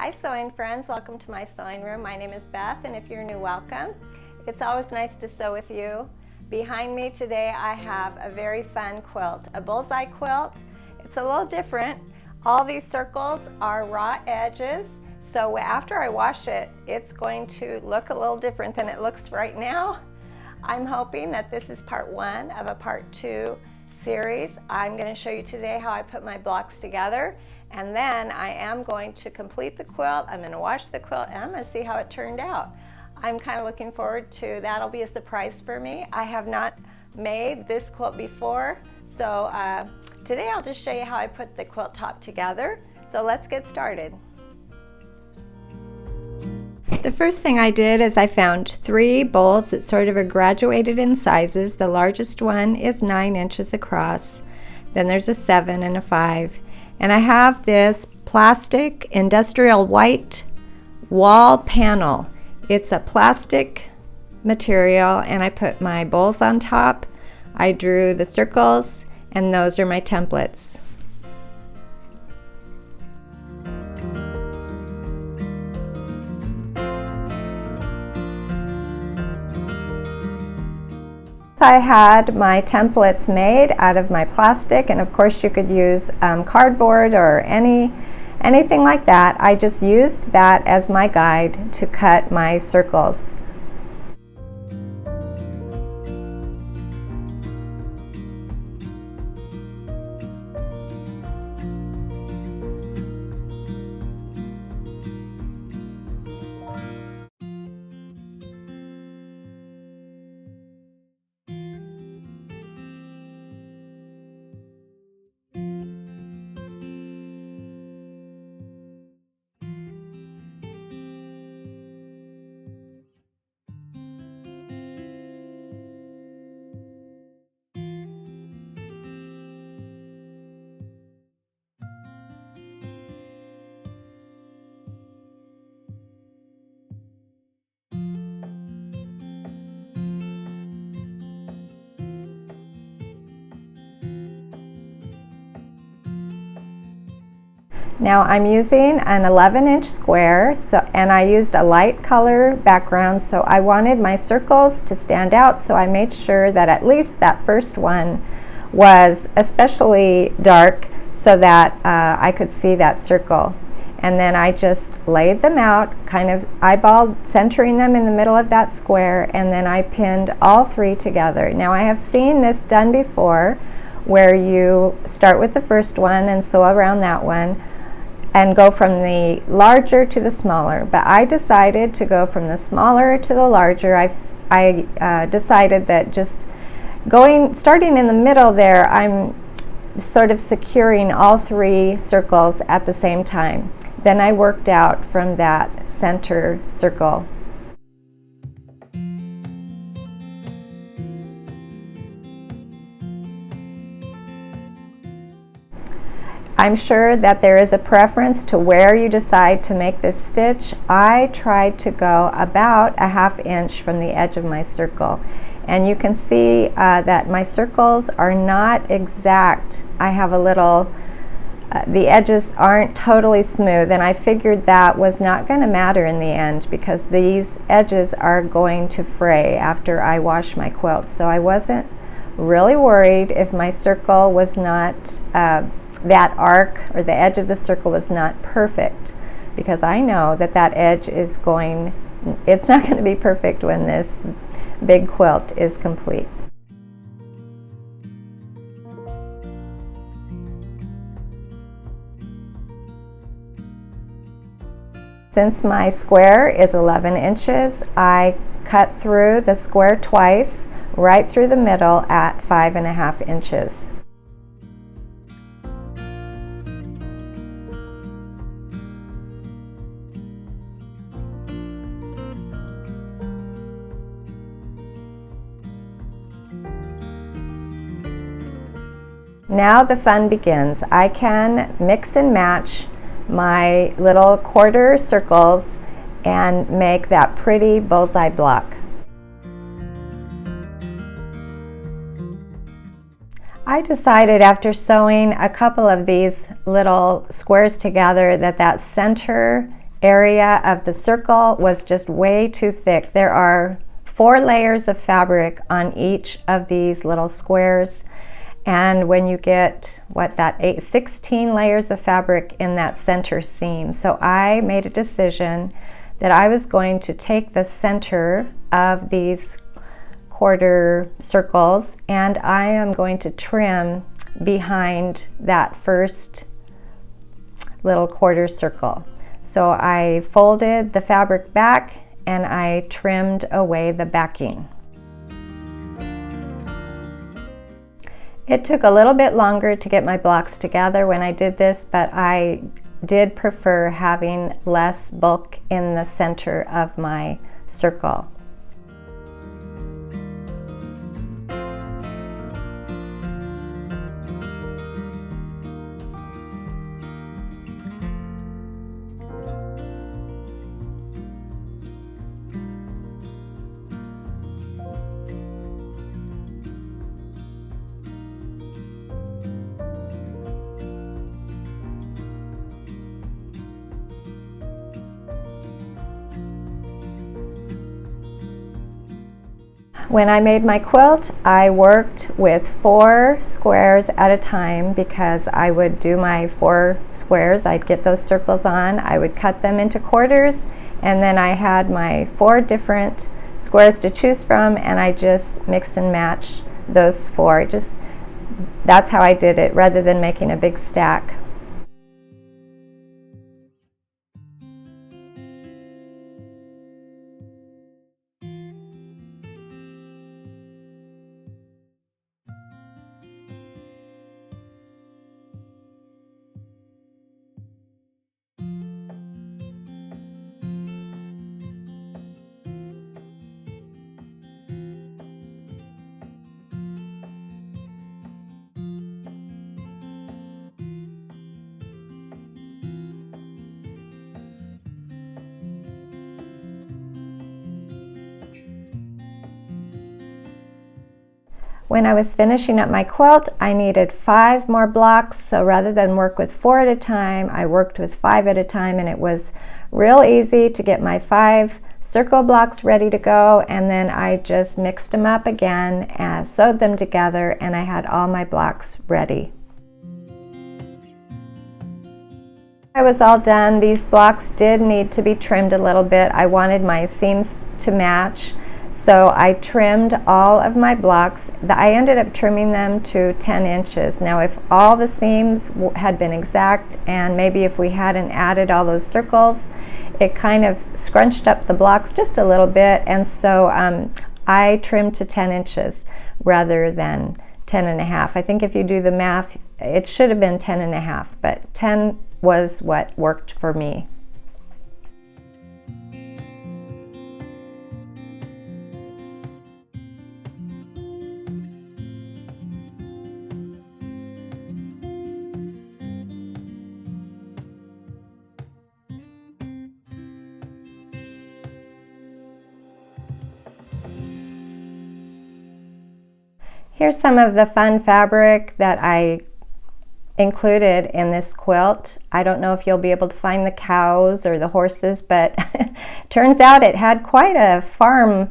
Hi sewing friends, welcome to my sewing room. My name is Beth, and if you're new, welcome. It's always nice to sew with you. Behind me today I have a very fun quilt, a bullseye quilt. It's a little different. All these circles are raw edges, so after I wash it, it's going to look a little different than it looks right now. I'm hoping that this is part one of a part two series. I'm going to show you today how I put my blocks together, and then I am going to complete the quilt. I'm going to wash the quilt, and I'm going to see how it turned out. I'm kind of looking forward to that'll be a surprise for me. I have not made this quilt before, so today I'll just show you how I put the quilt top together. So let's get started. The first thing I did is I found 3 bowls that sort of are graduated in sizes. The largest one is 9 inches across. Then there's a 7 and a 5. And I have this plastic industrial white wall panel. It's a plastic material, and I put my bowls on top. I drew the circles, and those are my templates. I had my templates made out of my plastic, and of course you could use cardboard or anything like that. I just used that as my guide to cut my circles. Now I'm using an 11-inch square, and I used a light color background, so I wanted my circles to stand out, so I made sure that at least that first one was especially dark so that I could see that circle. And then I just laid them out, kind of eyeballed, centering them in the middle of that square, and then I pinned all 3 together. Now I have seen this done before, where you start with the first one and sew around that one, and go from the larger to the smaller. But I decided to go from the smaller to the larger. I decided that just starting in the middle there, I'm sort of securing all 3 circles at the same time. Then I worked out from that center circle. I'm sure that there is a preference to where you decide to make this stitch. I tried to go about a 1/2 inch from the edge of my circle, and you can see that my circles are not exact. I have a little, the edges aren't totally smooth, and I figured that was not going to matter in the end because these edges are going to fray after I wash my quilt. So I wasn't really worried if my circle was not that arc or the edge of the circle was not perfect, because I know that that edge is it's not going to be perfect when this big quilt is complete. Since my square is 11 inches, I cut through the square twice, right through the middle at 5.5 inches. Now the fun begins. I can mix and match my little quarter circles and make that pretty bullseye block. I decided after sewing a couple of these little squares together that that center area of the circle was just way too thick. There are 4 layers of fabric on each of these little squares, and when you get 16 layers of fabric in that center seam. So I made a decision that I was going to take the center of these quarter circles and I am going to trim behind that first little quarter circle. So I folded the fabric back and I trimmed away the backing. It took a little bit longer to get my blocks together when I did this, but I did prefer having less bulk in the center of my circle. When I made my quilt, I worked with 4 squares at a time because I would do my 4 squares. I'd get those circles on, I would cut them into quarters, and then I had my 4 different squares to choose from, and I just mix and match those 4. That's how I did it, rather than making a big stack. When I was finishing up my quilt, I needed 5 more blocks, so rather than work with 4 at a time, I worked with 5 at a time, and it was real easy to get my 5 circle blocks ready to go, and then I just mixed them up again and sewed them together, and I had all my blocks ready. I was all done. These blocks did need to be trimmed a little bit. I wanted my seams to match. So I trimmed all of my blocks. I ended up trimming them to 10 inches. Now if all the seams had been exact, and maybe if we hadn't added all those circles, it kind of scrunched up the blocks just a little bit, and so I trimmed to 10 inches rather than 10 and a half. I think if you do the math, it should have been 10 and a half, but 10 was what worked for me. Here's some of the fun fabric that I included in this quilt. I don't know if you'll be able to find the cows or the horses, but turns out it had quite a farm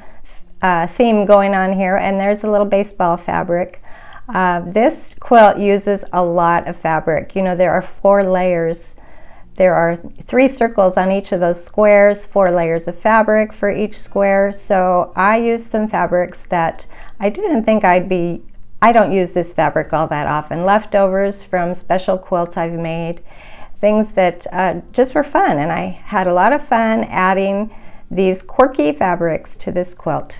theme going on here, and there's a little baseball fabric. This quilt uses a lot of fabric. You know, there are 4 layers. There are 3 circles on each of those squares, 4 layers of fabric for each square. So I used some fabrics that I didn't think I don't use this fabric all that often. Leftovers from special quilts I've made. Things that just were fun, and I had a lot of fun adding these quirky fabrics to this quilt.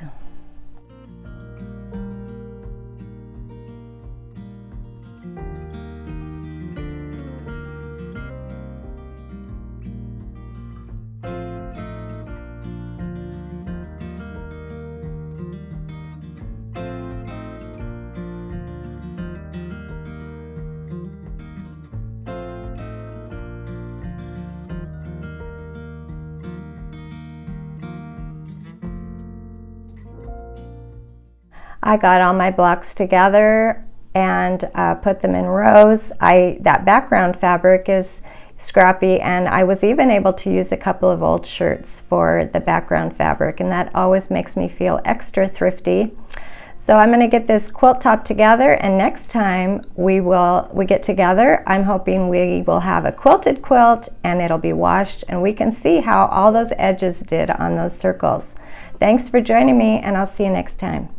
I got all my blocks together and put them in rows. That background fabric is scrappy, and I was even able to use a couple of old shirts for the background fabric, and that always makes me feel extra thrifty. So I'm going to get this quilt top together, and next time we get together, I'm hoping we will have a quilted quilt and it'll be washed and we can see how all those edges did on those circles. Thanks for joining me, and I'll see you next time.